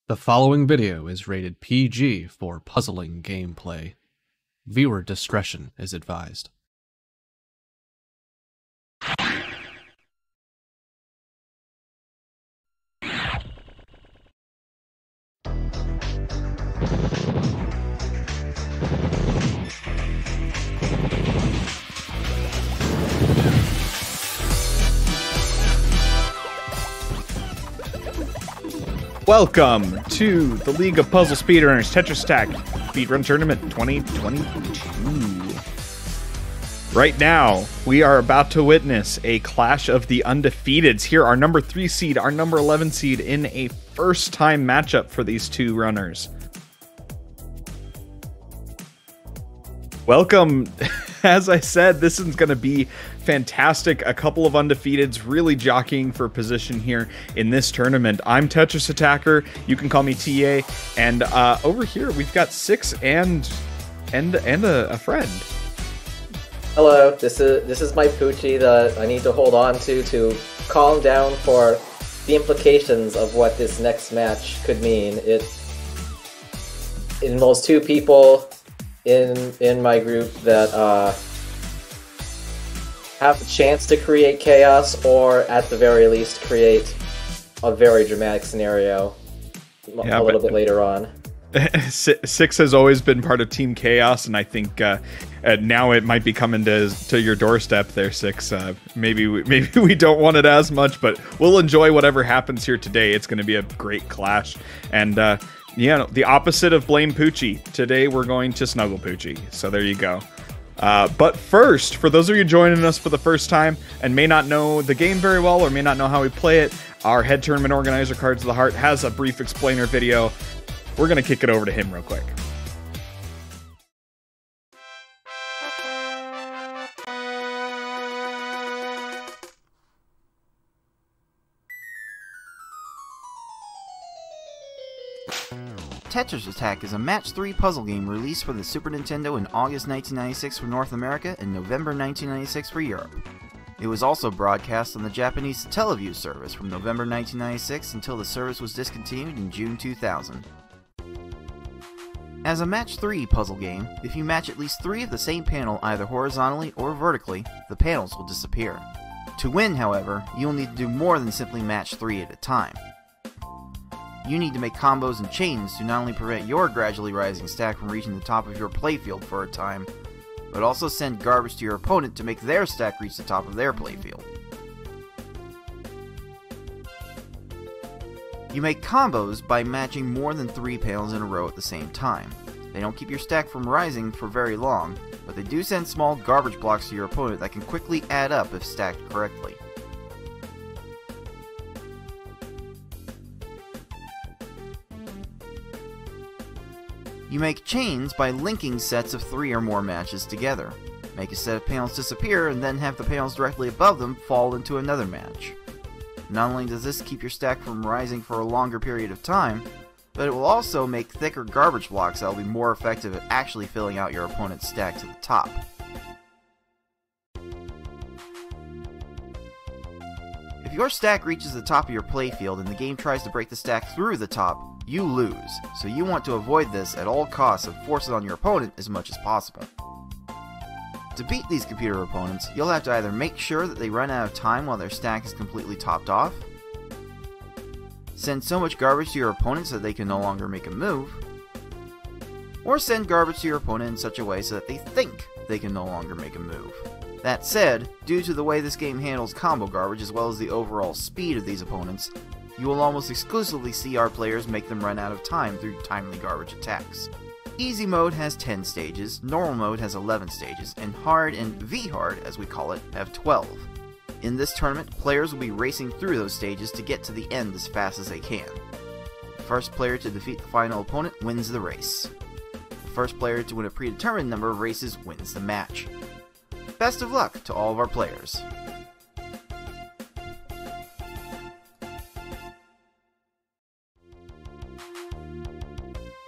The following video is rated PG for puzzling gameplay. Viewer discretion is advised. Welcome to the League of Puzzle Speedrunners Tetris Attack Speedrun Tournament 2022. Right now, we are about to witness a clash of the undefeateds. Here, our number 3 seed, our number 11 seed in a first-time matchup for these two runners. Welcome. As I said, this is going to be fantastic. A couple of undefeateds really jockeying for position here in this tournament. I'm Tetris Attacker. You can call me TA. And over here, we've got Six and a friend. Hello, this is my Poochie that I need to hold on to calm down for the implications of what this next match could mean. It involves two people in my group that have a chance to create chaos, or at the very least create a very dramatic scenario a little bit later on. Six has always been part of Team Chaos, and I think now it might be coming to your doorstep there, Six. Maybe we don't want it as much, but we'll enjoy whatever happens here today. It's going to be a great clash, and yeah, the opposite of blame Poochie. Today we're going to snuggle Poochie. So there you go. But first, for those of you joining us for the first time and may not know the game very well or may not know how we play it, our head tournament organizer, Cards of the Heart, has a brief explainer video. We're going to kick it over to him real quick. Tetris Attack is a match 3 puzzle game released for the Super Nintendo in August 1996 for North America and November 1996 for Europe. It was also broadcast on the Japanese Teleview service from November 1996 until the service was discontinued in June 2000. As a match 3 puzzle game, if you match at least 3 of the same panel either horizontally or vertically, the panels will disappear. To win, however, you'll need to do more than simply match 3 at a time. You need to make combos and chains to not only prevent your gradually rising stack from reaching the top of your playfield for a time, but also send garbage to your opponent to make their stack reach the top of their playfield. You make combos by matching more than 3 panels in a row at the same time. They don't keep your stack from rising for very long, but they do send small garbage blocks to your opponent that can quickly add up if stacked correctly. You make chains by linking sets of 3 or more matches together. Make a set of panels disappear and then have the panels directly above them fall into another match. Not only does this keep your stack from rising for a longer period of time, but it will also make thicker garbage blocks that will be more effective at actually filling out your opponent's stack to the top. If your stack reaches the top of your playfield and the game tries to break the stack through the top, you lose, so you want to avoid this at all costs and force it on your opponent as much as possible. To beat these computer opponents, you'll have to either make sure that they run out of time while their stack is completely topped off, send so much garbage to your opponent so that they can no longer make a move, or send garbage to your opponent in such a way so that they think they can no longer make a move. That said, due to the way this game handles combo garbage as well as the overall speed of these opponents, you will almost exclusively see our players make them run out of time through timely garbage attacks. Easy mode has 10 stages, normal mode has 11 stages, and hard and V-hard, as we call it, have 12. In this tournament, players will be racing through those stages to get to the end as fast as they can. The first player to defeat the final opponent wins the race. The first player to win a predetermined number of races wins the match. Best of luck to all of our players.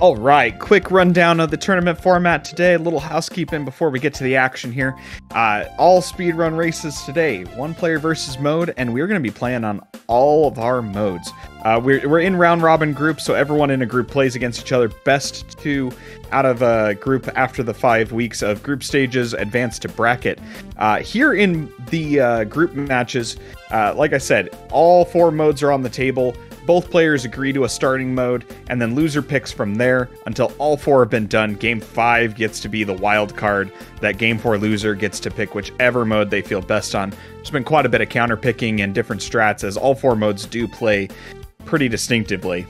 All right, quick rundown of the tournament format today. A little housekeeping before we get to the action here. All speedrun races today, 1-player versus mode, and we're going to be playing on all of our modes. We're in round robin groups, so everyone in a group plays against each other. Best 2 out of a group after the 5 weeks of group stages advance to bracket. Here in the group matches, like I said, all 4 modes are on the table. Both players agree to a starting mode, and then loser picks from there until all 4 have been done. Game 5 gets to be the wild card. That Game 4 loser gets to pick whichever mode they feel best on. There's been quite a bit of counter picking and different strats, as all 4 modes do play pretty distinctively.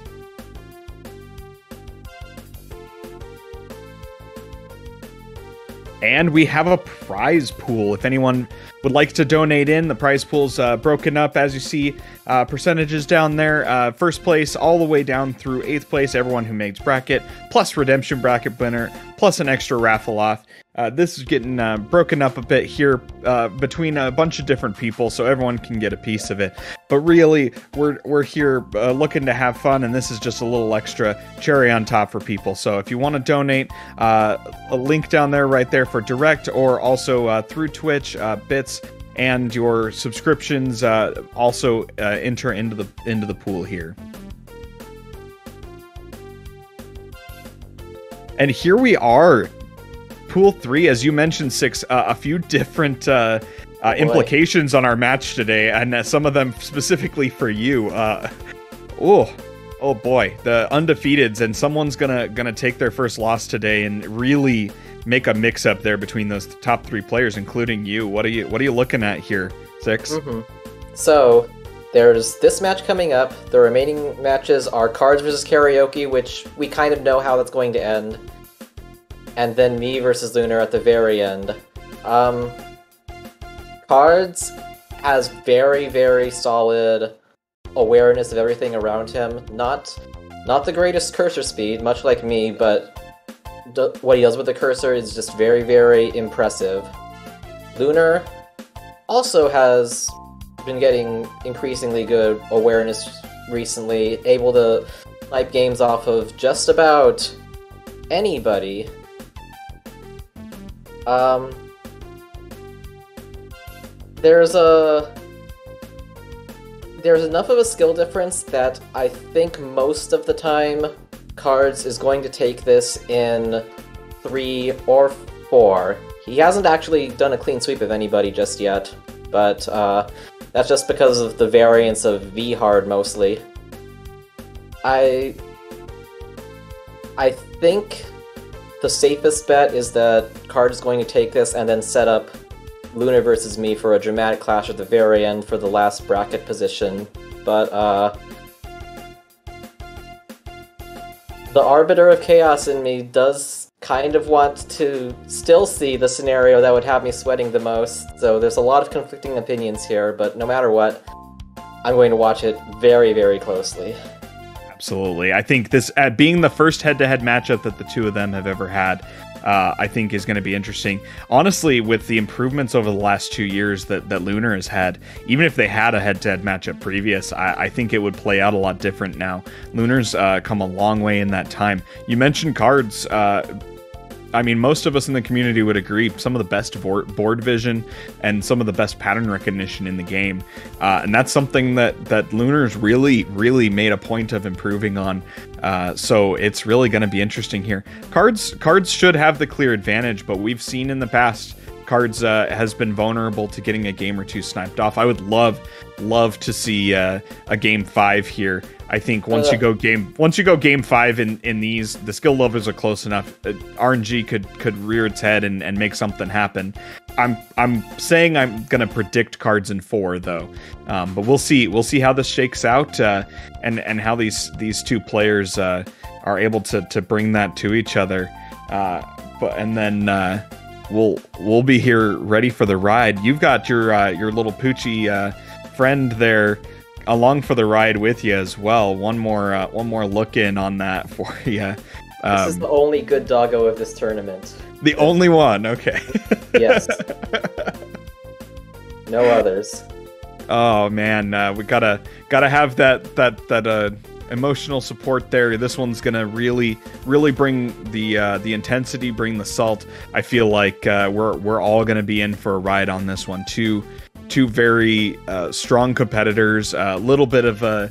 And we have a prize pool. If anyone would like to donate in, the prize pool's broken up, as you see, percentages down there. First place all the way down through 8th place, everyone who makes bracket, plus redemption bracket winner, plus an extra raffle off. This is getting broken up a bit here between a bunch of different people, so everyone can get a piece of it. But really, we're here looking to have fun, and this is just a little extra cherry on top for people. So if you want to donate, a link down there right there for direct, or also through Twitch, bits, and your subscriptions also enter into the pool here. And here we are. Pool 3, as you mentioned, Six, a few different implications on our match today, and some of them specifically for you. Oh boy, the undefeateds, and someone's gonna take their first loss today and really make a mix-up there between those top 3 players, including you. What are you looking at here, Six? Mm-hmm. So there's this match coming up. The remaining matches are Cards versus Karaoke, which we kind of know how that's going to end. And then me versus Lunar at the very end. Cards has very, very solid awareness of everything around him. Not the greatest cursor speed, much like me, but what he does with the cursor is just very, very impressive. Lunar also has been getting increasingly good awareness recently, able to type games off of just about anybody. There's enough of a skill difference that I think most of the time Cards is going to take this in 3 or 4. He hasn't actually done a clean sweep of anybody just yet, but that's just because of the variance of V-hard mostly. I think the safest bet is that Card is going to take this and then set up Lunar versus me for a dramatic clash at the very end for the last bracket position. But the Arbiter of Chaos in me does kind of want to still see the scenario that would have me sweating the most, so there's a lot of conflicting opinions here, but no matter what, I'm going to watch it very, very closely. Absolutely. I think this, being the first head-to-head matchup that the two of them have ever had, I think is going to be interesting. Honestly, with the improvements over the last 2 years that Lunar has had, even if they had a head-to-head matchup previous, I think it would play out a lot different now. Lunar's come a long way in that time. You mentioned Cards. I mean, most of us in the community would agree, some of the best board vision and some of the best pattern recognition in the game. And that's something that Lunar's really made a point of improving on. So it's really going to be interesting here. Cards should have the clear advantage, but we've seen in the past, Cards has been vulnerable to getting a game or two sniped off. I would love to see a game 5 here. I think once you go game 5 in these, the skill levels are close enough. RNG could rear its head and make something happen. I'm saying I'm gonna predict Cards in 4 though, but we'll see how this shakes out and how these two players are able to bring that to each other. We'll be here ready for the ride. You've got your little Poochie friend there along for the ride with you as well. One more look in on that for you. This is the only good doggo of this tournament. The only one, okay. Yes. No others. Oh man, we gotta have that emotional support there. This one's gonna really bring the intensity, bring the salt. I feel like we're all gonna be in for a ride on this one. Two very strong competitors. A little bit of a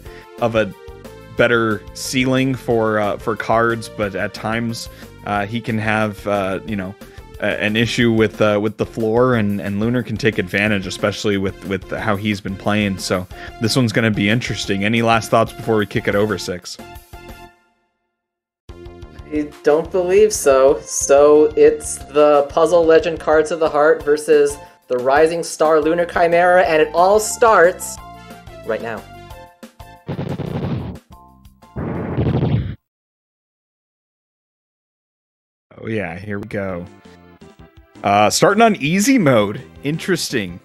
better ceiling for cards, but at times he can have an issue with the floor, and Lunar can take advantage, especially with how he's been playing. So this one's going to be interesting. Any last thoughts before we kick it over, Six? I don't believe so. So it's the Puzzle Legend Cards of the Heart versus the Rising Star LunarChimera, and it all starts right now. Oh yeah, here we go. Starting on easy mode. Interesting.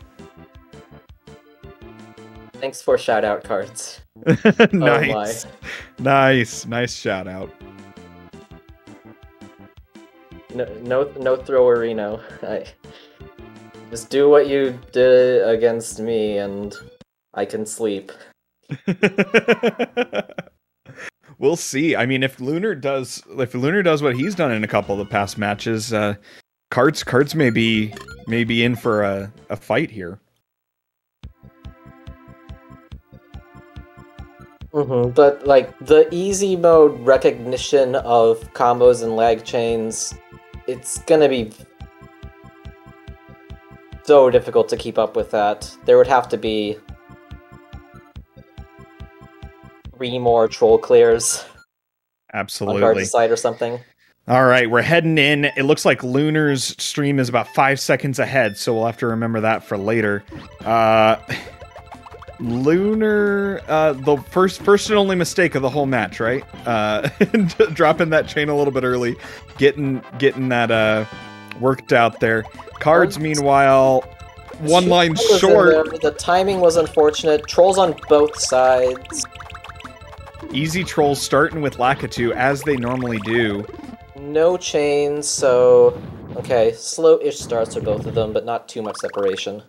Thanks for shout out cards. Nice. Oh Nice shout out. No throwerino. Just do what you did against me and I can sleep. We'll see. I mean, if Lunar does what he's done in a couple of the past matches, cards may be in for a fight here. But like the easy mode recognition of combos and lag chains, it's gonna be so difficult to keep up with that. There would have to be 3 more troll clears. Absolutely. On Cards side or something. All right, we're heading in. It looks like Lunar's stream is about 5 seconds ahead, so we'll have to remember that for later. Lunar, the first and only mistake of the whole match, right? Dropping that chain a little bit early, getting that worked out there. Cards, meanwhile, one line short. The timing was unfortunate. Trolls on both sides. Easy trolls starting with Lakitu, as they normally do. No chains, so... Okay, slow-ish starts for both of them, but not too much separation.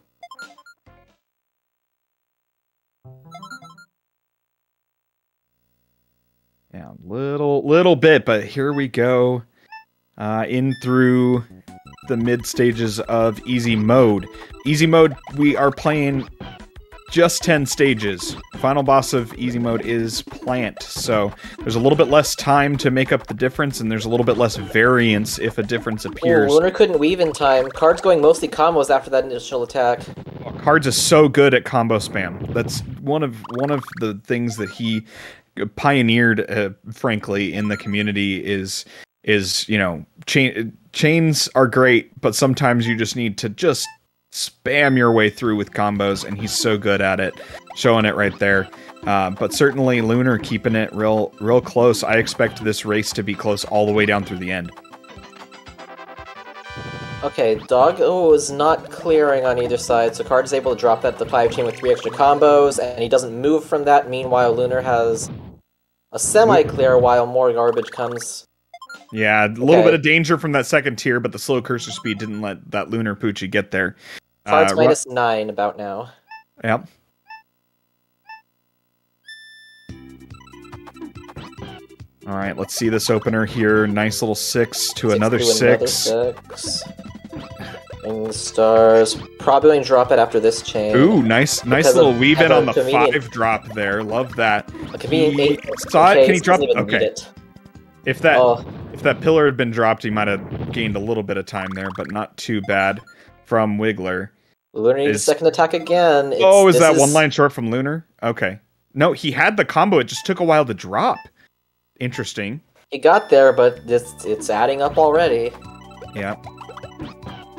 Yeah, little bit, but here we go. In through the mid stages of easy mode. Easy mode, we are playing just 10 stages. Final boss of easy mode is Plant, so there's a little bit less time to make up the difference, and there's a little bit less variance if a difference appears. Ooh, Lunar couldn't weave in time. Cards going mostly combos after that initial attack. Cards is so good at combo spam. That's one of the things that he pioneered, frankly, in the community is chains are great, but sometimes you just need to just spam your way through with combos, and he's so good at it, showing it right there. But certainly Lunar keeping it real close. I expect this race to be close all the way down through the end. Okay, Doggo is not clearing on either side, so Card is able to drop that to 5 chain with 3 extra combos, and he doesn't move from that. Meanwhile, Lunar has a semi-clear while more garbage comes. Yeah, a little bit of danger from that second tier, but the slow cursor speed didn't let that Lunar Poochie get there. Cards minus 9 about now. Yep. Alright, let's see this opener here. Nice little 6 to another 6. And stars. Probably going to drop it after this chain. Ooh, nice little weave in on the 5 drop there. Love that. A convenient 8. Saw it? Can he drop? Okay. If that pillar had been dropped, he might have gained a little bit of time there, but not too bad from Wiggler. Lunar needs a second attack again. Is that one line short from Lunar? Okay. No, he had the combo. It just took a while to drop. Interesting. He got there, but it's adding up already. Yeah.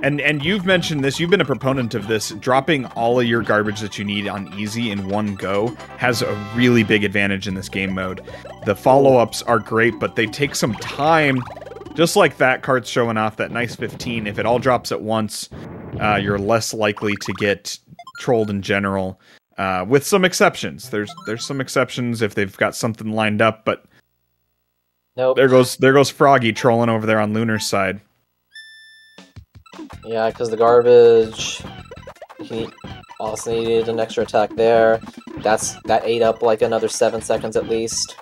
And you've mentioned this, you've been a proponent of this, dropping all of your garbage that you need on easy in one go has a really big advantage in this game mode. The follow-ups are great, but they take some time. Just like that card's showing off that nice 15, if it all drops at once, you're less likely to get trolled in general, with some exceptions. There's some exceptions if they've got something lined up, but nope. There goes Froggy trolling over there on Lunar's side. Yeah, because the garbage, he also needed an extra attack there. That ate up like another 7 seconds at least.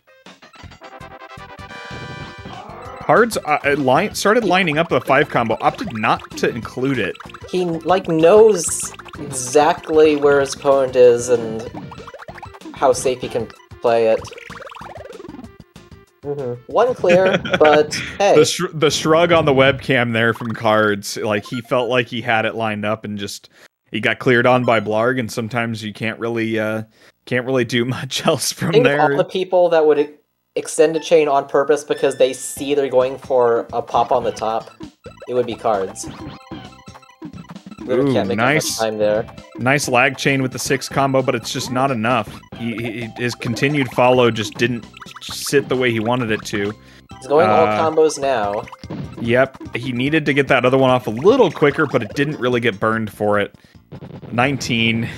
Cards started lining up a 5 combo, opted not to include it. He, like, knows exactly where his opponent is and how safe he can play it. One clear, but hey. The shrug on the webcam there from Cards, like he felt like he had it lined up and just he got cleared on by Blarg, and sometimes you can't really do much else from Think there. of all the people that would extend a chain on purpose because they see they're going for a pop on the top. It would be Cards. Ooh, can't make nice much time there. Nice lag chain with the 6 combo, but it's just not enough. His continued follow just didn't sit the way he wanted it to. He's going all combos now. Yep, he needed to get that other one off a little quicker, but it didn't really get burned for it. 19.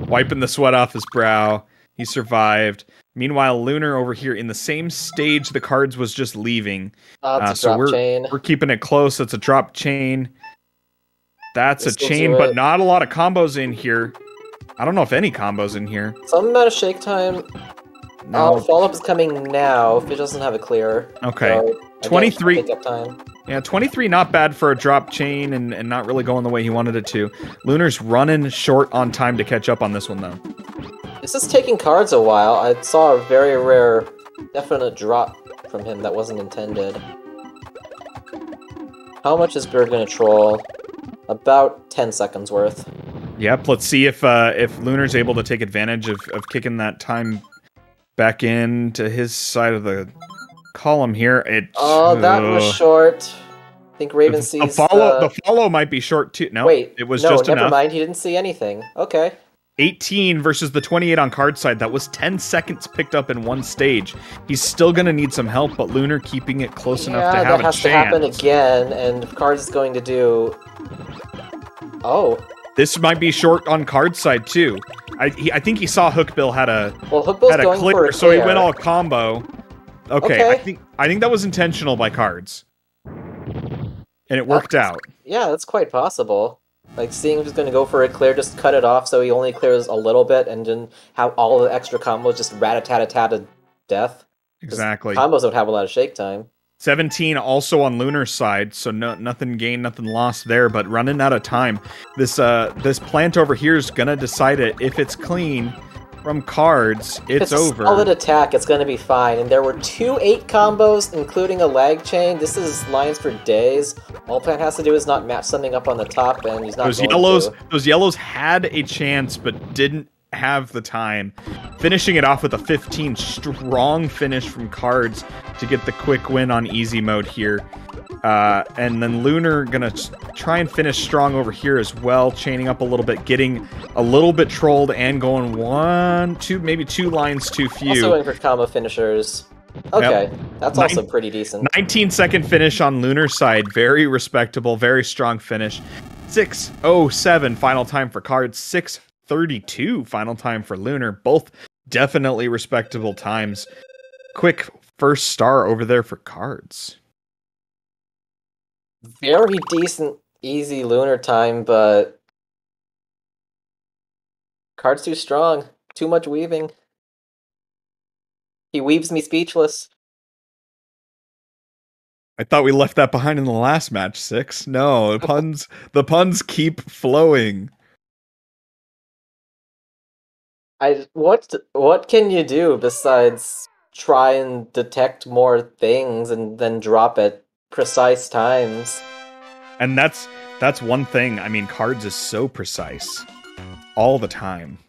Wiping the sweat off his brow. He survived. Meanwhile, Lunar over here in the same stage the Cards was just leaving. It's a drop chain. We're keeping it close. It's a drop chain. That's a chain, but not a lot of combos in here. I don't know if any combos in here. Some amount of shake time. No. Follow-up is coming now if it doesn't have a clear. Okay. So, 23. Pick up time. Yeah, 23 not bad for a drop chain and not really going the way he wanted it to. Lunar's running short on time to catch up on this one, though. This is taking Cards a while. I saw a very rare, definite drop from him that wasn't intended. How much is Bird gonna troll? About 10 seconds worth. Yep, let's see if Lunar's able to take advantage of kicking that time back into his side of the column here. That was short. I think Raven sees the follow might be short too. No, wait, it was just enough. never mind. He didn't see anything. Okay. 18 versus the 28 on Card side. That was 10 seconds picked up in one stage. He's still going to need some help, but Lunar keeping it close enough to have a chance. that has to happen again, and Cards is going to do... Oh. This might be short on Card side, too. I think he saw Hookbill had a going clear, for a so he clear. went all combo. Okay, I think that was intentional by Cards. And it worked out. Yeah, that's quite possible. Like, seeing who's going to go for a clear, just cut it off so he only clears a little bit and then have all the extra combos just rat-a-tat-a-tat to death. Exactly. Combos don't have a lot of shake time. 17 also on Lunar's side, so nothing gained, nothing lost there, but running out of time. This plant over here is going to decide it. If it's clean from Cards, it's over. If it's solid attack, it's going to be fine. And there were 2 8 combos, including a lag chain. This is lines for days. All Plant has to do is not match something up on the top, and he's not Those yellows had a chance, but didn't have the time. Finishing it off with a 15. Strong finish from Cards to get the quick win on easy mode here. And then Lunar gonna try and finish strong over here as well, chaining up a little bit, getting a little bit trolled and going 1, 2, maybe 2 lines too few. Also going for combo finishers. Okay, yep. That's also pretty decent. 19-second finish on Lunar's side. Very respectable, very strong finish. 6:07 final time for Cards. 6:32 final time for Lunar. Both definitely respectable times. Quick first star over there for Cards. Very decent, easy Lunar time, but Cards too strong. Too much weaving. He weaves me speechless. I thought we left that behind in the last match, 6. No, the puns keep flowing. What can you do besides try and detect more things and then drop at precise times? And that's one thing. I mean, Cards is so precise all the time.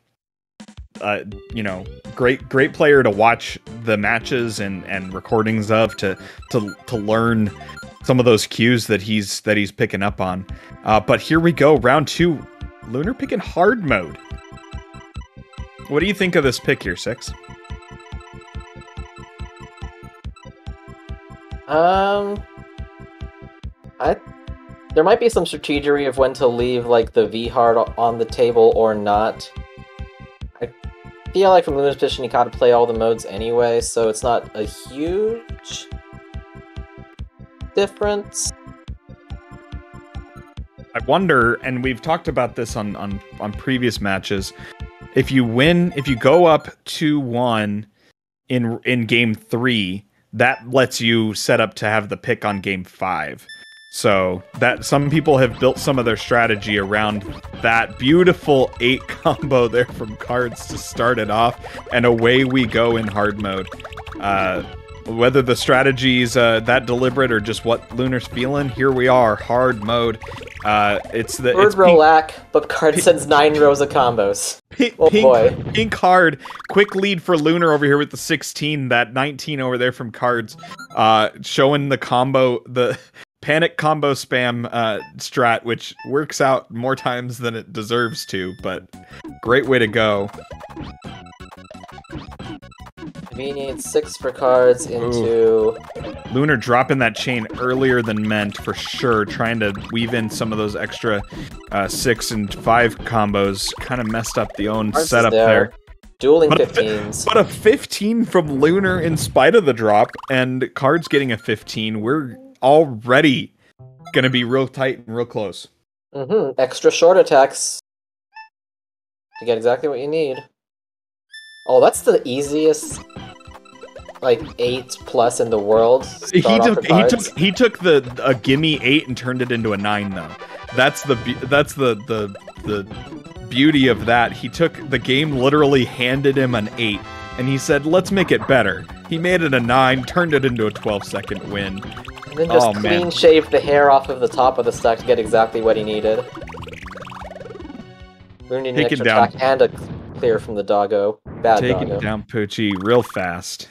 Great player to watch the matches and recordings of to learn some of those cues that he's picking up on. But here we go, round 2. Lunar picking hard mode. What do you think of this pick here, 6? There might be some strategery of when to leave like the V-hard on the table or not. I feel like from Lunar's position, you gotta play all the modes anyway, so it's not a huge difference. I wonder, and we've talked about this on previous matches, if you go up 2-1 in game 3, that lets you set up to have the pick on game 5. So that some people have built some of their strategy around that beautiful 8 combo there from Cards to start it off, and away we go in hard mode. Whether the strategy's that deliberate or just what Lunar's feeling, here we are, hard mode. It's the Third row lack, but Card sends 9 rows of combos. Pink hard, quick lead for Lunar over here with the 16, that 19 over there from Cards, showing the combo, the panic combo spam strat, which works out more times than it deserves to, but great way to go. Convenient 6 for Cards into... Lunar dropping that chain earlier than meant, for sure, trying to weave in some of those extra 6 and 5 combos. Kind of messed up the own Cards setup there. Dueling 15s. But a 15 from Lunar in spite of the drop, and Cards getting a 15. We're already gonna be real tight and real close. Extra short attacks to get exactly what you need. Oh, that's the easiest, like, 8+ in the world. He took the gimme 8 and turned it into a 9 though. That's the beauty of that. He took the game, literally handed him an 8, and he said, "Let's make it better." He made it a 9, turned it into a 12-second win. And then just clean shaved the hair off of the top of the stack to get exactly what he needed. We need an extra attack and a clear from the doggo. Taking it down Poochie real fast.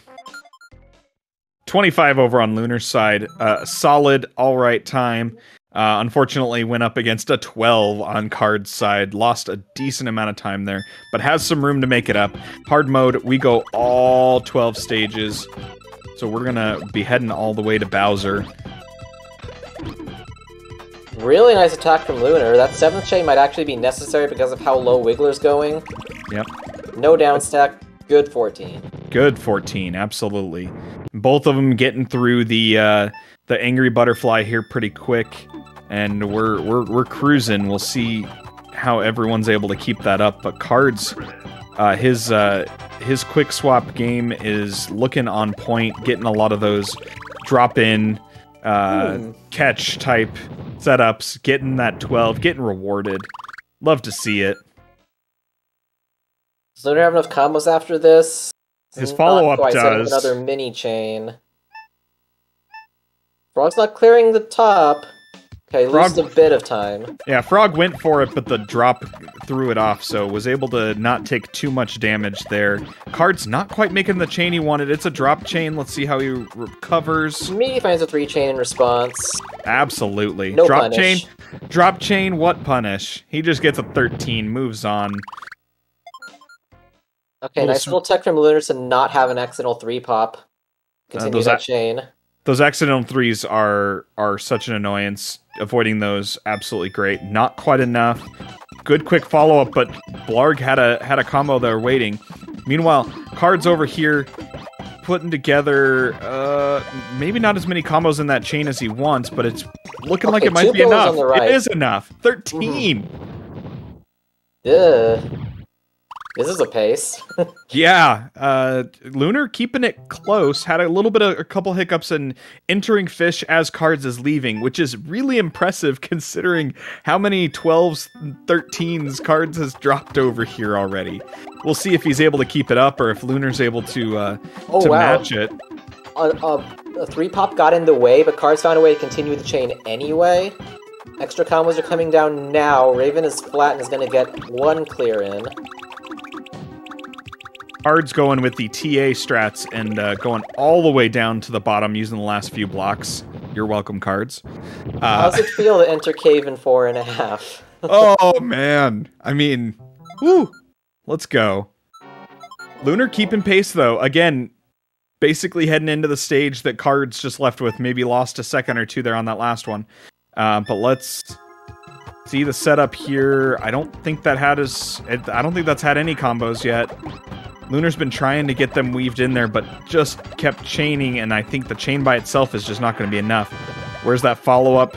25 over on Lunar's side. Solid, alright time. Unfortunately went up against a 12 on Card's side. Lost a decent amount of time there, but has some room to make it up. Hard mode, we go all 12 stages. So we're gonna be heading all the way to Bowser. Really nice attack from Lunar. That 7th chain might actually be necessary because of how low Wiggler's going. Yep. No down stack. Good 14. Good 14, absolutely. Both of them getting through the angry butterfly here pretty quick, and we're cruising. We'll see how everyone's able to keep that up. But Cards, his quick swap game is looking on point, getting a lot of those drop in catch type setups, getting that 12, getting rewarded. Love to see it. Does Lunar have enough combos after this? His follow-up does. Another mini chain. Frog's not clearing the top. Okay, loses a bit of time. Yeah, Frog went for it, but the drop threw it off, so was able to not take too much damage there. Card's not quite making the chain he wanted. It's a drop chain. Let's see how he recovers. Me finds a 3 chain in response. Absolutely. No drop punish. chain. Drop chain, what punish? He just gets a 13, moves on. Okay, nice little tech from Lunar to not have an accidental 3-pop. Continue that chain. Those accidental 3s are such an annoyance. Avoiding those, absolutely great. Not quite enough. Good quick follow-up, but Blarg had a combo there waiting. Meanwhile, Cards over here putting together maybe not as many combos in that chain as he wants, but it's looking like it might be enough. It is enough. 13! Yeah. This is a pace. Yeah, Lunar keeping it close. Had a couple hiccups in entering fish as Cards is leaving, which is really impressive considering how many 12s, 13s Cards has dropped over here already. We'll see if he's able to keep it up or if Lunar's able to match it. A 3-pop got in the way, but Cards found a way to continue the chain anyway. Extra combos are coming down now. Raven is flat and is going to get 1 clear in. Cards going with the TA strats and going all the way down to the bottom using the last few blocks. You're welcome, Cards. How's it feel to enter cave in 4.5? Oh, man. I mean, whoo. Let's go. Lunar keeping pace, though. Again, basically heading into the stage that Cards just left with. Maybe lost a second or two there on that last one. But let's see the setup here. I don't think that's had any combos yet. Lunar's been trying to get them weaved in there, but just kept chaining, and I think the chain by itself is just not going to be enough. Where's that follow-up?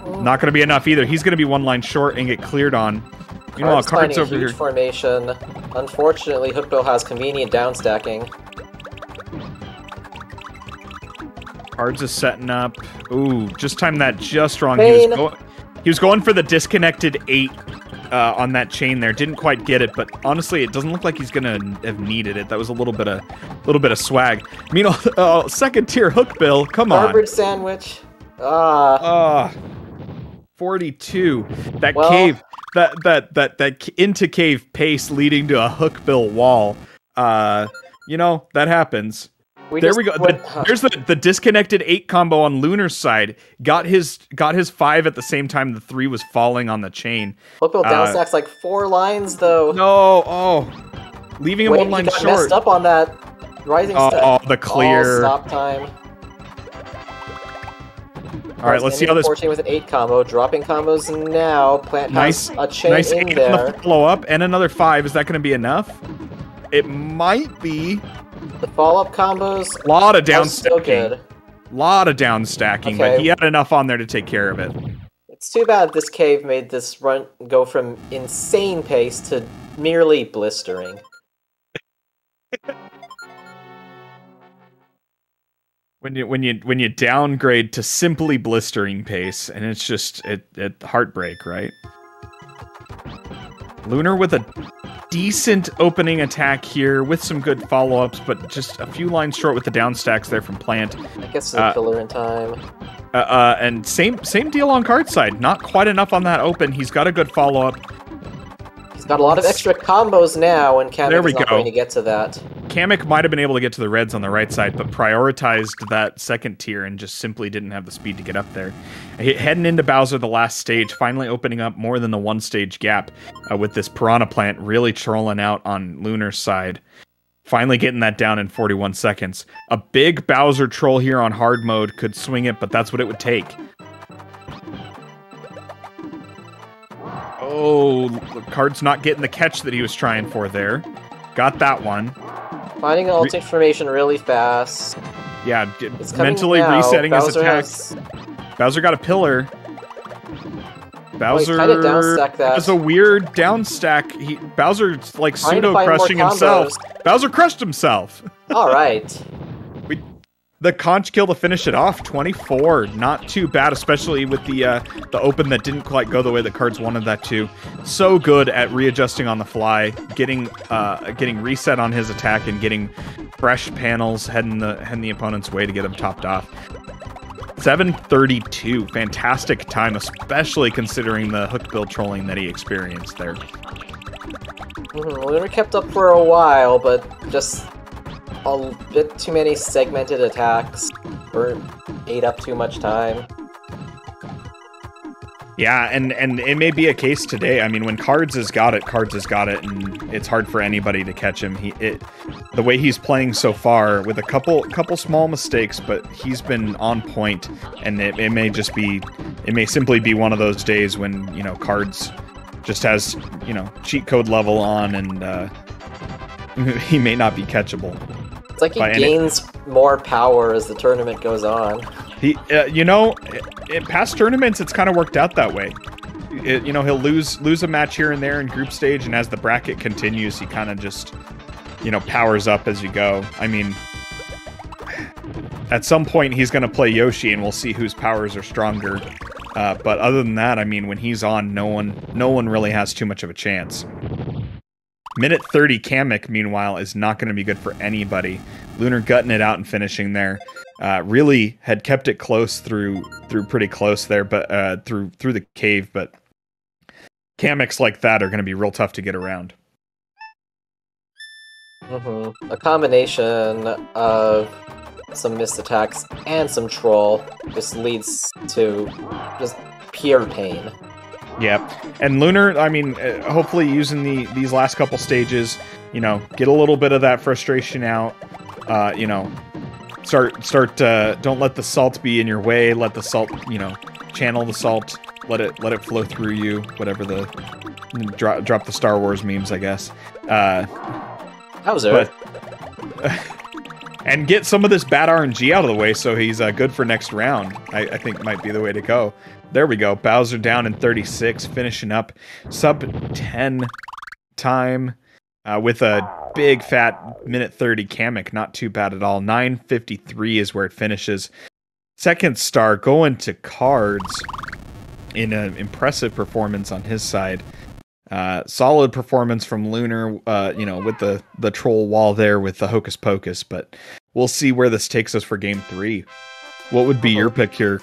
Not going to be enough either. He's going to be 1 line short and get cleared on. Meanwhile, Cards over here. Formation. Unfortunately, Hookbill has convenient downstacking. Cards is setting up. Ooh, just timed that just wrong. Pain. He was going for the disconnected 8 on that chain there. Didn't quite get it, but honestly, it doesn't look like he's gonna have needed it. That was a little bit of swag. Meanwhile, second tier hook bill. Come on. Garbage sandwich. 42. That Well, cave. That into cave pace leading to a hook bill wall. That happens. There we go. There's the disconnected 8 combo on Lunar's side. Got his 5 at the same time the 3 was falling on the chain. Hookbill downstacks like 4 lines though. No, leaving him 1 line he got short. messed up on that rising stack. Oh, the clear. Stop time. All right, let's see how this. 14 with an 8 combo, dropping combos now. Plant has a chain nice in 8 there. on the follow up and another 5. Is that going to be enough? It might be. The follow-up combos A lot of down are still stacking. good. Lot of down stacking, Okay. but he had enough on there to take care of it. It's too bad this cave made this run go from insane pace to merely blistering. When you downgrade to simply blistering pace, and it's just it heartbreak, right? Lunar with a decent opening attack here with some good follow-ups, but just a few lines short with the down stacks there from Plant. I guess the killer in time. And same deal on card side. Not quite enough on that open. He's got a good follow-up. He's got a lot of extra combos now, and Kamek is not going to get to that. Kamek might have been able to get to the reds on the right side, but prioritized that second tier and just simply didn't have the speed to get up there. Heading into Bowser, the last stage, finally opening up more than the 1 stage gap with this Piranha Plant really trolling out on Lunar's side. Finally getting that down in 41 seconds. A big Bowser troll here on hard mode could swing it, but that's what it would take. Oh, the card's not getting the catch that he was trying for there. Got that one. Finding an alternate formation really fast. Yeah, It's coming mentally now. resetting his Bowser attack. Bowser got a pillar. Bowser kinda downstacked that. has a weird down stack. Bowser's like Trying to pseudo find more crushing himself. combos. Bowser crushed himself. All right. The conch kill to finish it off, 24. Not too bad, especially with the open that didn't quite go the way the cards wanted that to. So good at readjusting on the fly, getting reset on his attack, and getting fresh panels heading the opponent's way to get him topped off. 7:32, fantastic time, especially considering the hook bill trolling that he experienced there. Lunar kept up for a while, but just a bit too many segmented attacks, or ate up too much time. Yeah, and it may be a case today. I mean, when Cards has got it, and it's hard for anybody to catch him. The way he's playing so far, with a couple small mistakes, but he's been on point, and it may simply be one of those days when Cards just has cheat code level on, and he may not be catchable. It's like he gains more power as the tournament goes on. In past tournaments, it's kind of worked out that way. He'll lose a match here and there in group stage, and as the bracket continues, he kind of just, powers up as you go. I mean, at some point, he's going to play Yoshi, and we'll see whose powers are stronger. But other than that, I mean, when he's on, no one really has too much of a chance. Minute 30 Kamek, meanwhile, is not going to be good for anybody. Lunar gutting it out and finishing there. Really had kept it close through pretty close there, but through the cave. But Kameks like that are going to be real tough to get around. A combination of some missed attacks and some troll just leads to just pure pain. Yeah, and Lunar, I mean, hopefully using these last couple stages, get a little bit of that frustration out. Start. Don't let the salt be in your way. Let the salt, channel the salt. Let it flow through you. Whatever drop the Star Wars memes, I guess. Bowser. And get some of this bad RNG out of the way so he's good for next round. I think might be the way to go. There we go. Bowser down in 36, finishing up sub 10 time with a big fat minute 30 Kamek. Not too bad at all. 9:53 is where it finishes. Second star going to Cards in an impressive performance on his side. Solid performance from Lunar, you know, with the troll wall there with the hocus pocus, but we'll see where this takes us for game 3. What would be your pick here,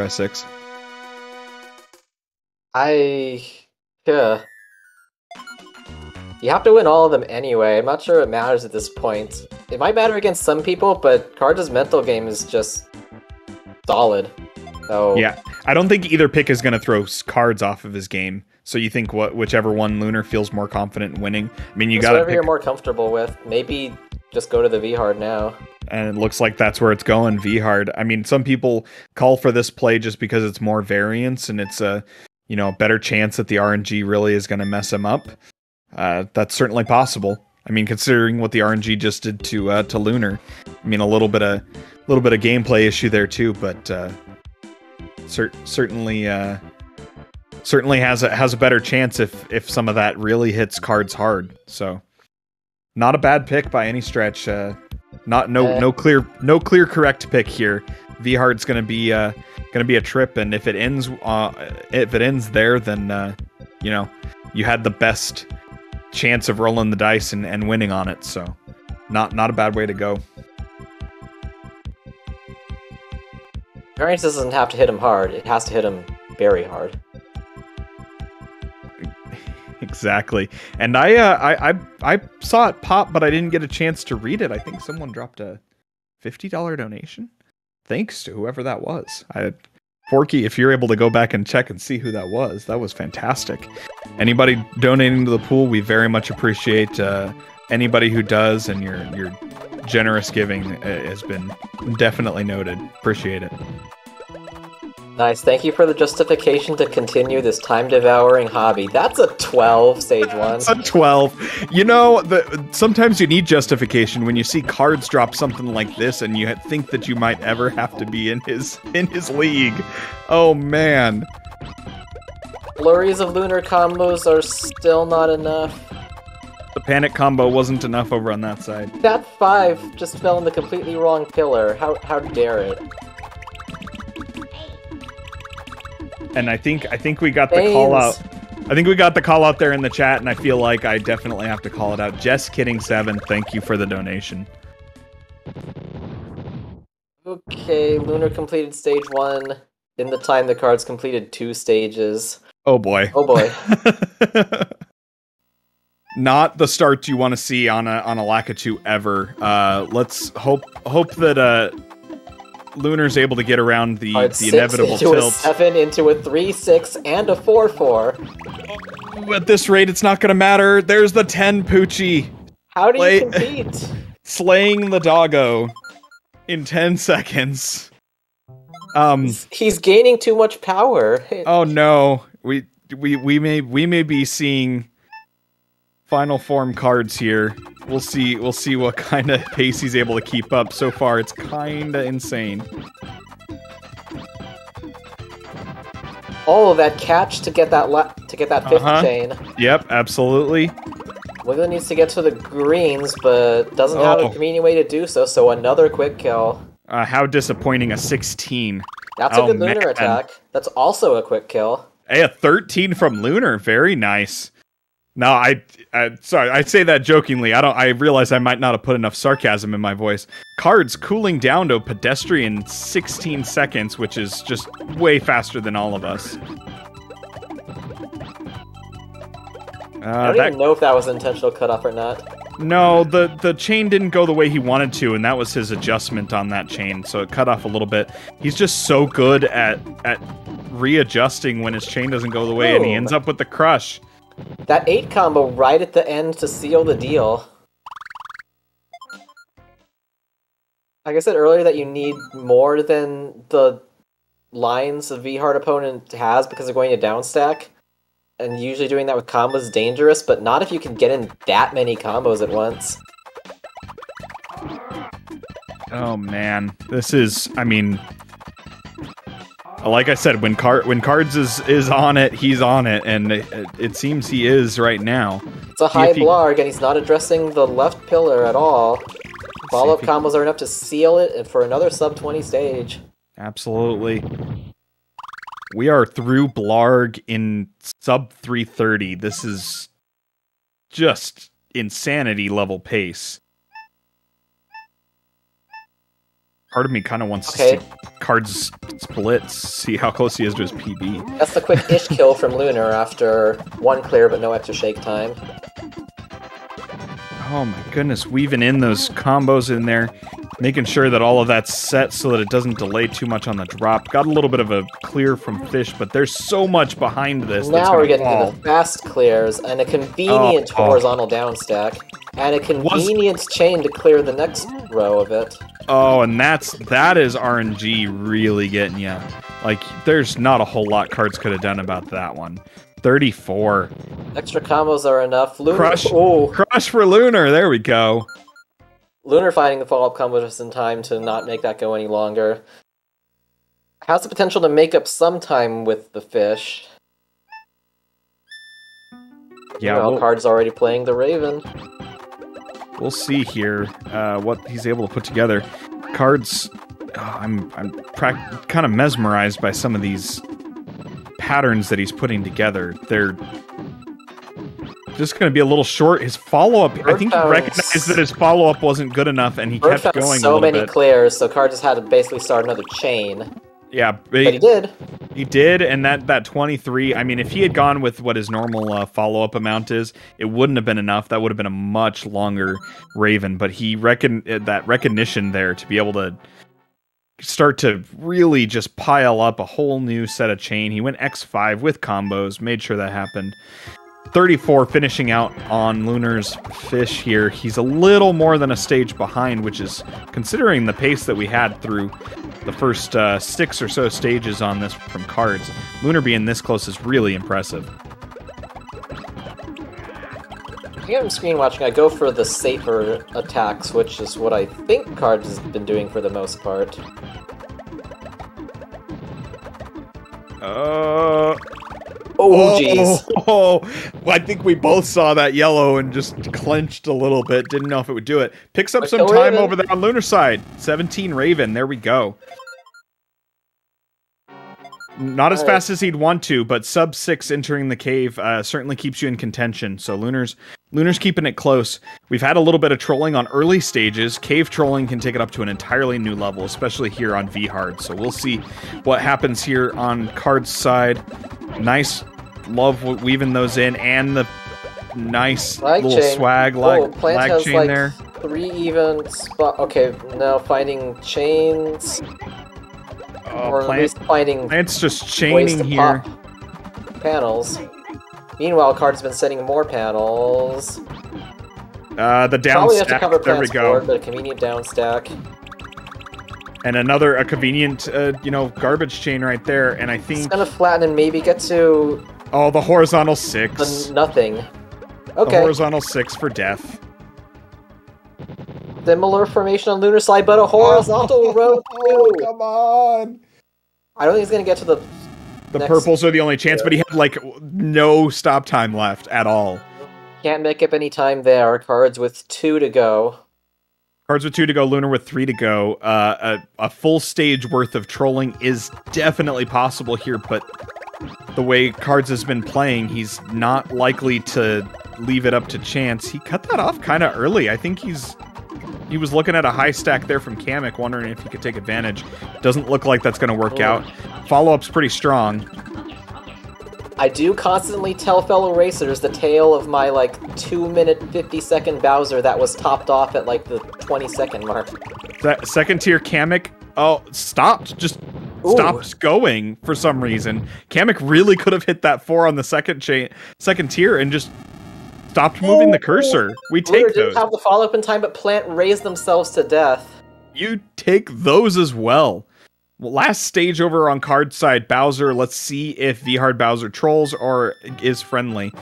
Six? Yeah. You have to win all of them anyway. I'm not sure it matters at this point. It might matter against some people, but Cards' mental game is just solid. So yeah, I don't think either pick is going to throw Cards off of his game. So you think whichever one Lunar feels more confident in winning? I mean, you got whatever you're more comfortable with. Maybe just go to the V-Hard now. And it looks like that's where it's going, V-Hard. I mean, some people call for this play just because it's more variance and it's a, you know, better chance that the RNG really is going to mess him up. That's certainly possible. I mean, considering what the RNG just did to Lunar, I mean, a little bit of gameplay issue there too, but certainly has a better chance if some of that really hits Cards hard. So, not a bad pick by any stretch. No clear correct pick here. V-Hard's gonna be a trip, and if it ends there, then you know, you had the best chance of rolling the dice and winning on it. So, not a bad way to go. Variance doesn't have to hit him hard; it has to hit him very hard. Exactly. And I saw it pop, but I didn't get a chance to read it. I think someone dropped a $50 donation. Thanks to whoever that was. Forky, if you're able to go back and check and see who that was fantastic. Anybody donating to the pool, we very much appreciate anybody who does, and your generous giving has been definitely noted. Appreciate it. Nice, thank you for the justification to continue this time-devouring hobby. That's a 12, Stage 1. That's a 12. You know, sometimes you need justification when you see Cards drop something like this and you think that you might ever have to be in his league. Oh, man. Flurries of Lunar combos are still not enough. The panic combo wasn't enough over on that side. That 5 just fell in the completely wrong pillar. How dare it? And I think we got the call out. I think we got the call out there in the chat, and I feel like I definitely have to call it out. Just kidding, 7. Thank you for the donation. Okay, Lunar completed stage 1 in the time the Cards completed 2 stages. Oh boy. Oh boy. Not the start you want to see on a Lakitu ever. Let's hope that Lunar's able to get around the inevitable into tilt. A 7 into a 3, 6, and a 4, 4. At this rate, it's not going to matter. There's the 10 Poochie. How do you compete? Slaying the doggo in 10 seconds. He's gaining too much power. Oh no, we may be seeing final form Cards here. We'll see what kind of pace he's able to keep up. So far, it's kinda insane. Oh, that catch to get that fifth chain. Yep, absolutely. Wiggler needs to get to the greens, but doesn't have a convenient way to do so. So another quick kill. How disappointing! A 16. That's a good Lunar attack. That's also a quick kill. Hey, a 13 from Lunar. Very nice. No, sorry, I say that jokingly. I realize I might not have put enough sarcasm in my voice. Cards cooling down to a pedestrian 16 seconds, which is just way faster than all of us. I don't even know if that was an intentional cutoff or not. No, the chain didn't go the way he wanted to, and that was his adjustment on that chain, so it cut off a little bit. He's just so good at readjusting when his chain doesn't go the way, and he ends up with the crush. That 8 combo right at the end to seal the deal. Like I said earlier, that you need more than the lines a V-Hard opponent has because they're going to downstack. And usually doing that with combos is dangerous, but not if you can get in that many combos at once. Oh man, this is, I mean, like I said, when Cards is on it, he's on it, and it seems he is right now. It's a high blarg, and he's not addressing the left pillar at all. Follow-up combos are enough to seal it and for another sub-20 stage. Absolutely. We are through Blarg in sub 330. This is just insanity level pace. Part of me kind of wants to see Cards splits, see how close he is to his PB. That's the quick-ish kill from Lunar after one clear but no extra shake time. Oh my goodness, weaving in those combos in there, making sure that all of that's set so that it doesn't delay too much on the drop. Got a little bit of a clear from Fish, but there's so much behind this. Now we're getting to the fast clears and a convenient horizontal down stack and a convenient chain to clear the next row of it. Oh, and that is RNG really getting you. Like, there's not a whole lot Cards could have done about that one. 34. Extra combos are enough. Lunar, Crush for Lunar. There we go. Lunar finding the follow-up combo just in time to not make that go any longer. Has the potential to make up some time with the Fish. Yeah, well, Card's already playing the Raven. We'll see here what he's able to put together. Cards, I'm kind of mesmerized by some of these patterns that he's putting together. They're just going to be a little short. His follow-up, I think he recognized that his follow-up wasn't good enough, and he kept going a little bit. So many clears, so Card just had to basically start another chain. Yeah, but he did. He did, and that 23, I mean, if he had gone with what his normal follow-up amount is, it wouldn't have been enough. That would have been a much longer Raven, but he that recognition there to be able to start to really just pile up a whole new set of chain. He went X5 with combos, made sure that happened. 34 finishing out on Lunar's Fish here. He's a little more than a stage behind, which is, considering the pace that we had through the first 6 or so stages on this from Cards, Lunar being this close is really impressive. When I'm screen watching, I go for the safer attacks, which is what I think Cards has been doing for the most part. Oh, jeez. Oh, I think we both saw that yellow and just clenched a little bit. Didn't know if it would do it. Picks up some time over there on Lunar side. 17 Raven. There we go. Not as fast as he'd want to, but sub 6 entering the cave certainly keeps you in contention. So Lunar's keeping it close. We've had a little bit of trolling on early stages. Cave trolling can take it up to an entirely new level, especially here on V-Hard. So we'll see what happens here on Cards side. Nice love weaving those in, and the nice little swag lag chain like there. 3 even spot. Okay, now finding chains. Or at least finding Plant's just chaining here. Panels. Meanwhile, Card's been setting more panels. The down Probably stack. Have to cover there we Plant's go. board, but a convenient down stack. And a convenient, garbage chain right there. And I think it's gonna flatten and maybe get to. Oh, the horizontal 6. The nothing. Okay. The horizontal 6 for death. Similar formation on Lunar side, but a horizontal row too. Oh, come on! I don't think he's gonna get to the. The purples are the only chance, but he had like no stop time left at all. Can't make up any time there. Cards with 2 to go. Cards with 2 to go, Lunar with 3 to go. A full stage worth of trolling is definitely possible here, but the way Cards has been playing, he's not likely to leave it up to chance. He cut that off kind of early. I think he was looking at a high stack there from Kamek, wondering if he could take advantage. Doesn't look like that's going to work out. Follow-up's pretty strong. I do constantly tell fellow racers the tale of my, 2-minute, 50-second Bowser that was topped off at, the 20-second mark. That second tier Kamek, stopped. Just stopped going for some reason. Kamek really could have hit that 4 on the second tier and just stopped moving the cursor. We take those. Didn't have the follow-up in time, but Plant raised themselves to death. You take those as well. Last stage over on Card side, Bowser. Let's see if V-Hard Bowser trolls or is friendly.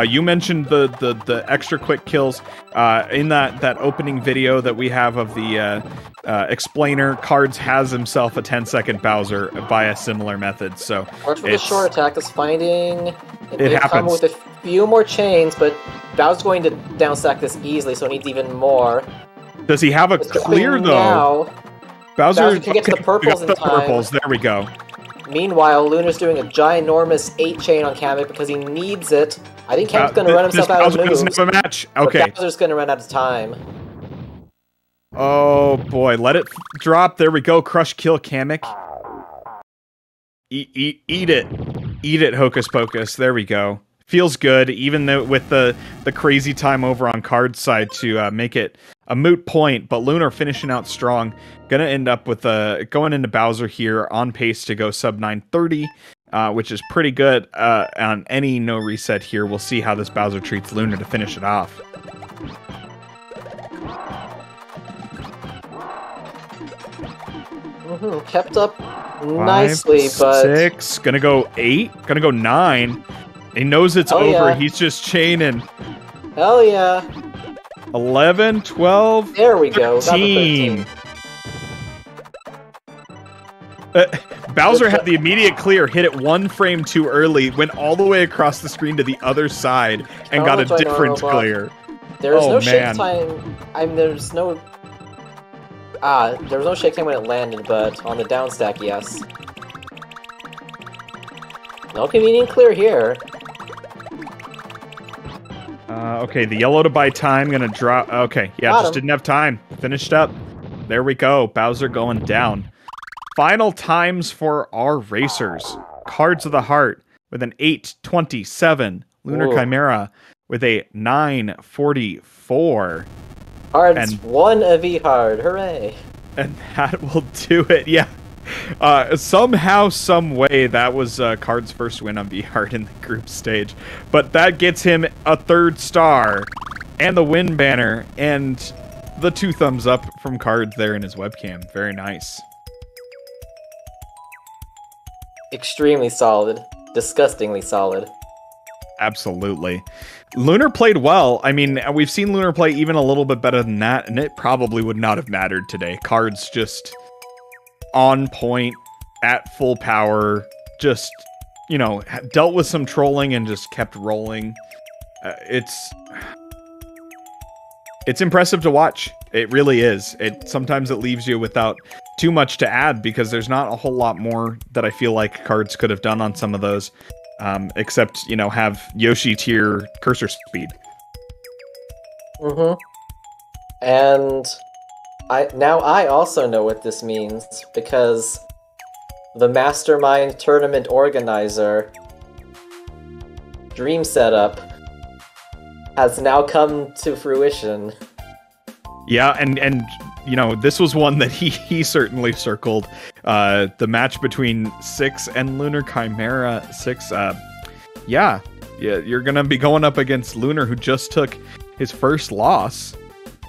You mentioned the extra quick kills in that opening video that we have of the explainer. Cards has himself a 10-second Bowser by a similar method. So Watch for the short attack is finding. It happens. Come with a few more chains, but Bowser's going to downstack this easily, so it needs even more. Does he have a clear though? Now. Bowser can get to the purples in time. Purples. There we go. Meanwhile, Lunar's doing a ginormous 8-chain on Kamek because he needs it. I think Kamek's going to run himself out of moves. Bowser doesn't have a match. Okay. But Bowser's going to run out of time. Oh boy, let it drop. There we go. Crush, kill, Kamek. Eat it. Eat it, Hocus Pocus. There we go. Feels good, even though with the crazy time over on Card's side to make it a moot point, but Lunar finishing out strong. Gonna end up with going into Bowser here on pace to go sub 930, which is pretty good on any no reset here. We'll see how this Bowser treats Lunar to finish it off. Kept up nicely, but 6, gonna go 8, gonna go 9. He knows it's over. Yeah. He's just chaining. Hell yeah. 11, 12, There we go. 13. Bowser had the immediate clear, hit it 1 frame too early, went all the way across the screen to the other side, and got a different clear. There's no man. shake time. There's no... there was no shake time when it landed, but on the down stack, yes. No convenient clear here. Okay, the yellow to buy time, gonna drop. Okay, yeah, Got just him. didn't have time. Finished up. There we go. Bowser going down. Final times for our racers. Cards of the Heart with an 8:27. LunarChimera with a 9:44. Cards won a V-Hard. Hooray. And that will do it. Yeah. Somehow, some way, that was Card's first win on V-Hard in the group stage. But that gets him a 3rd star, and the win banner, and the 2 thumbs up from Card there in his webcam. Very nice. Extremely solid. Disgustingly solid. Absolutely. Lunar played well. I mean, we've seen Lunar play even a little bit better than that, and it probably would not have mattered today. Card's just on point, at full power, just, you know, dealt with some trolling and just kept rolling. It's impressive to watch. It really is. Sometimes it leaves you without too much to add because there's not a whole lot more that I feel like Cards could have done on some of those, except, you know, have Yoshi tier cursor speed. And I also know what this means, because the mastermind tournament organizer, Dream Setup, has now come to fruition. Yeah, and you know, this was one that he certainly circled. The match between Six and LunarChimera. Six, yeah, you're gonna be going up against Lunar, who just took his first loss.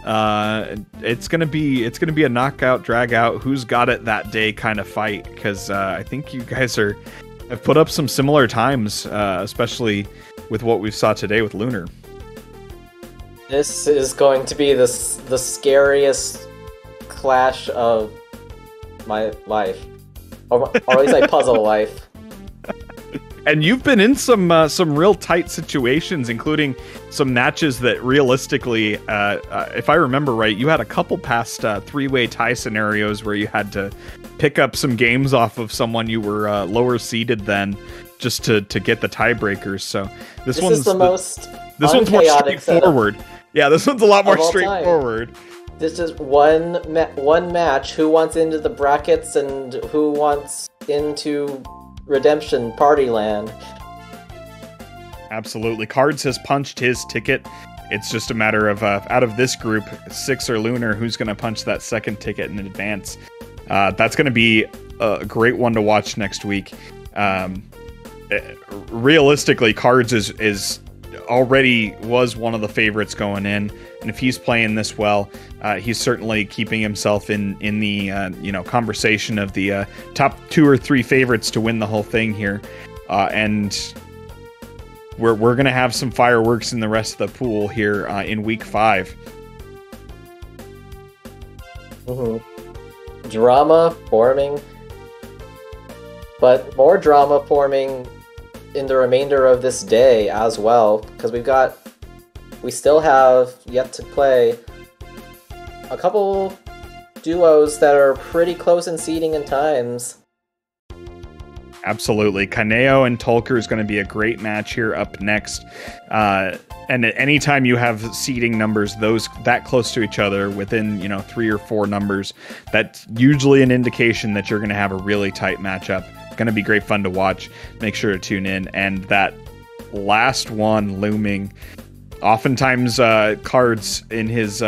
It's gonna be a knockout, drag out, who's got it that day kind of fight, because I think you guys have put up some similar times, especially with what we saw today with Lunar. This is going to be the scariest clash of my life, or at least my puzzle life. And you've been in some real tight situations, including some matches that realistically, if I remember right, you had a couple past 3-way tie scenarios where you had to pick up some games off of someone you were lower seeded than, just to get the tiebreakers. So this one's more straightforward. Yeah, this one's a lot more straightforward. This is one match. Who wants into the brackets and who wants into Redemption Party Land? Absolutely. Cards has punched his ticket. It's just a matter of, out of this group, Six or Lunar, who's going to punch that second ticket in advance. That's going to be a great one to watch next week. Realistically, Cards is already was one of the favorites going in, and if he's playing this well, he's certainly keeping himself in the conversation of the top 2 or 3 favorites to win the whole thing here, and we're gonna have some fireworks in the rest of the pool here in week 5. Drama forming, but more drama forming in the remainder of this day as well, because we still have yet to play a couple duos that are pretty close in seeding and times. Absolutely. Kaneo and Tolker is going to be a great match here up next. And anytime you have seeding numbers that close to each other within, 3 or 4 numbers, that's usually an indication that you're going to have a really tight matchup. Going to be great fun to watch. Make sure to tune in. And that last one looming, oftentimes Cards in his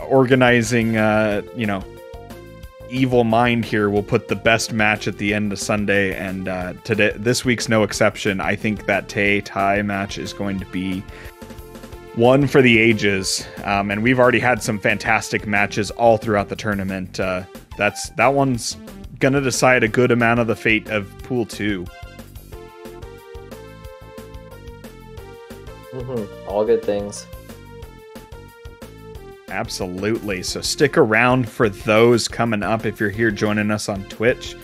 organizing, evil mind here will put the best match at the end of Sunday, and this week's no exception. I think that Tai match is going to be one for the ages, and we've already had some fantastic matches all throughout the tournament. That one's gonna decide a good amount of the fate of Pool 2. All good things. Absolutely. So stick around for those coming up if you're here joining us on Twitch.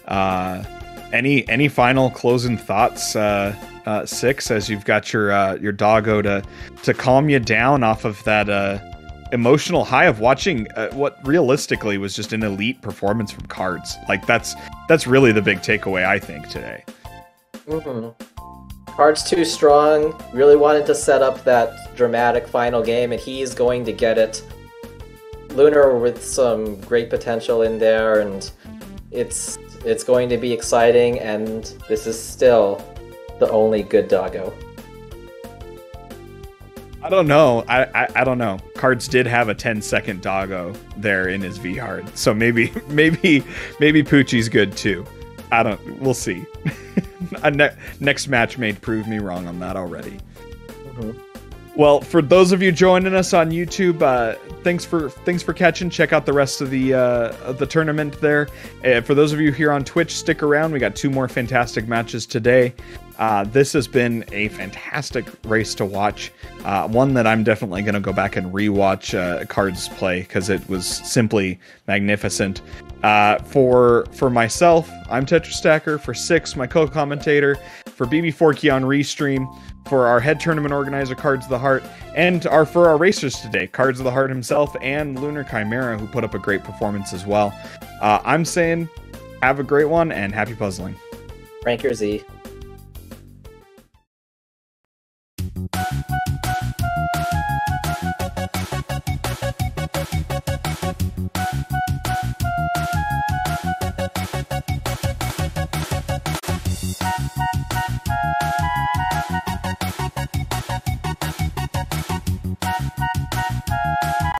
Any final closing thoughts, Six, as you've got your doggo to calm you down off of that emotional high of watching what realistically was just an elite performance from Cards. Like that's really the big takeaway, I think, today. Cards too strong, really wanted to set up that dramatic final game, and he's going to get it. Lunar with some great potential in there, and it's going to be exciting, and this is still the only good doggo. I don't know. I don't know. Cards did have a 10-second doggo there in his V-Hard, so maybe Poochie's good too. We'll see. Next match may prove me wrong on that already. Well, for those of you joining us on YouTube, thanks for catching. Check out the rest of the tournament there. For those of you here on Twitch, stick around. We got 2 more fantastic matches today. This has been a fantastic race to watch. One that I'm definitely going to go back and rewatch Cards play because it was simply magnificent. For myself, I'm Tetris Stacker. For Six, my co-commentator. For BB4Key on Restream. For our head tournament organizer, Cards of the Heart. And for our racers today, Cards of the Heart himself and LunarChimera, who put up a great performance as well. I'm saying have a great one and happy puzzling. Rank your Z.